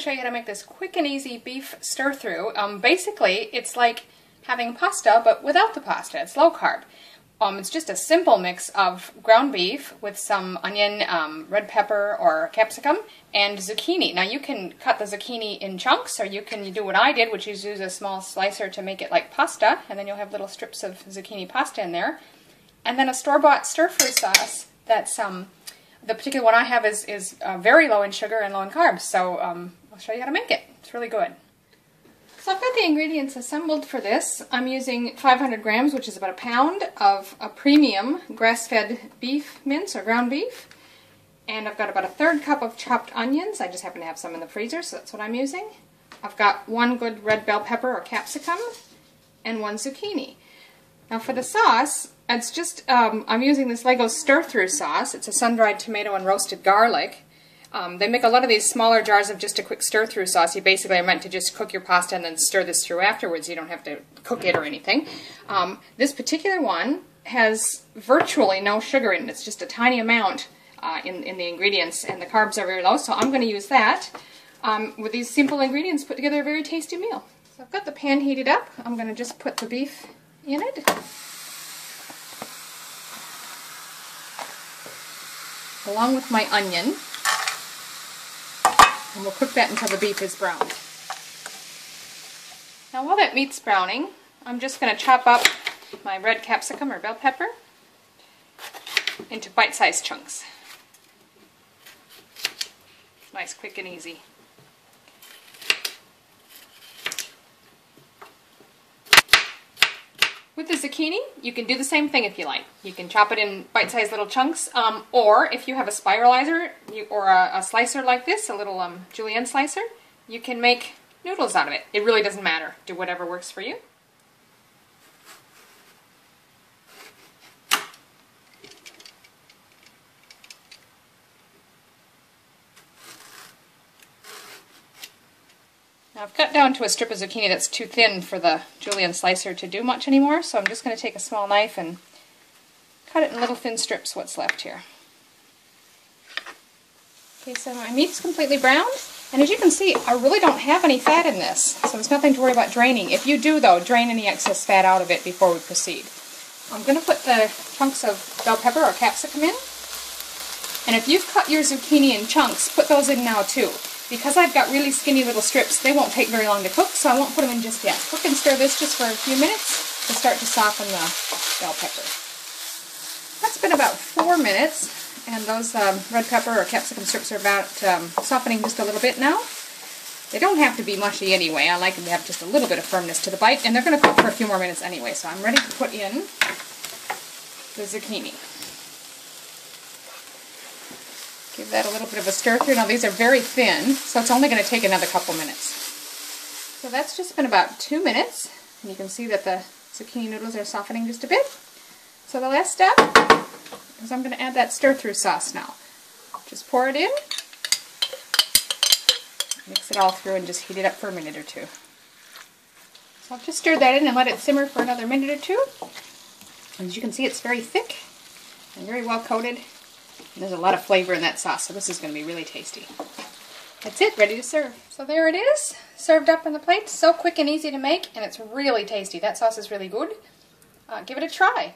to show you how to make this quick and easy beef stir-through. Basically, it's like having pasta, but without the pasta. It's low carb. It's just a simple mix of ground beef with some onion, red pepper or capsicum, and zucchini. Now you can cut the zucchini in chunks, or you can do what I did, which is use a small slicer to make it like pasta, and then you'll have little strips of zucchini pasta in there. And then a store-bought stir-fry sauce that's, the particular one I have is very low in sugar and low in carbs, so I'll show you how to make it. It's really good. So I've got the ingredients assembled for this. I'm using 500 grams, which is about a pound, of a premium grass-fed beef mince or ground beef. And I've got about a 1/3 cup of chopped onions. I just happen to have some in the freezer, so that's what I'm using. I've got 1 good red bell pepper or capsicum and 1 zucchini. Now for the sauce, it's just, I'm using this Leggo stir-through sauce. It's a sun-dried tomato and roasted garlic. They make a lot of these smaller jars of just a quick stir-through sauce. You basically are meant to just cook your pasta and then stir this through afterwards. You don't have to cook it or anything. This particular one has virtually no sugar in it. It's just a tiny amount in the ingredients, and the carbs are very low, so I'm going to use that. With these simple ingredients, put together a very tasty meal. So I've got the pan heated up. I'm going to just put the beef in it. Along with my onion. And we'll cook that until the beef is browned. Now while that meat's browning, I'm just going to chop up my red capsicum or bell pepper into bite-sized chunks. Nice, quick and easy. With the zucchini, you can do the same thing if you like. You can chop it in bite-sized little chunks, or if you have a spiralizer or a slicer like this, a little julienne slicer, you can make noodles out of it. It really doesn't matter. Do whatever works for you. Now I've cut down to a strip of zucchini that's too thin for the julienne slicer to do much anymore, so I'm just going to take a small knife and cut it in little thin strips, what's left here. Okay, so my meat's completely browned, and as you can see, I really don't have any fat in this, so there's nothing to worry about draining. If you do, though, drain any excess fat out of it before we proceed. I'm going to put the chunks of bell pepper or capsicum in, and if you've cut your zucchini in chunks, put those in now too. Because I've got really skinny little strips, they won't take very long to cook, so I won't put them in just yet. Cook and stir this just for a few minutes to start to soften the bell pepper. That's been about 4 minutes, and those red pepper or capsicum strips are about softening just a little bit now. They don't have to be mushy anyway. I like them to have just a little bit of firmness to the bite, and they're going to cook for a few more minutes anyway, so I'm ready to put in the zucchini. Give that a little bit of a stir through. Now these are very thin, so it's only going to take another couple minutes. So that's just been about 2 minutes, and you can see that the zucchini noodles are softening just a bit. So the last step is I'm going to add that stir-through sauce now. Just pour it in, mix it all through, and just heat it up for a minute or two. So I've just stirred that in and let it simmer for another minute or two. And as you can see, it's very thick and very well coated. And there's a lot of flavor in that sauce, so this is going to be really tasty. That's it, ready to serve. So there it is, served up on the plate. So quick and easy to make, and it's really tasty. That sauce is really good. Give it a try.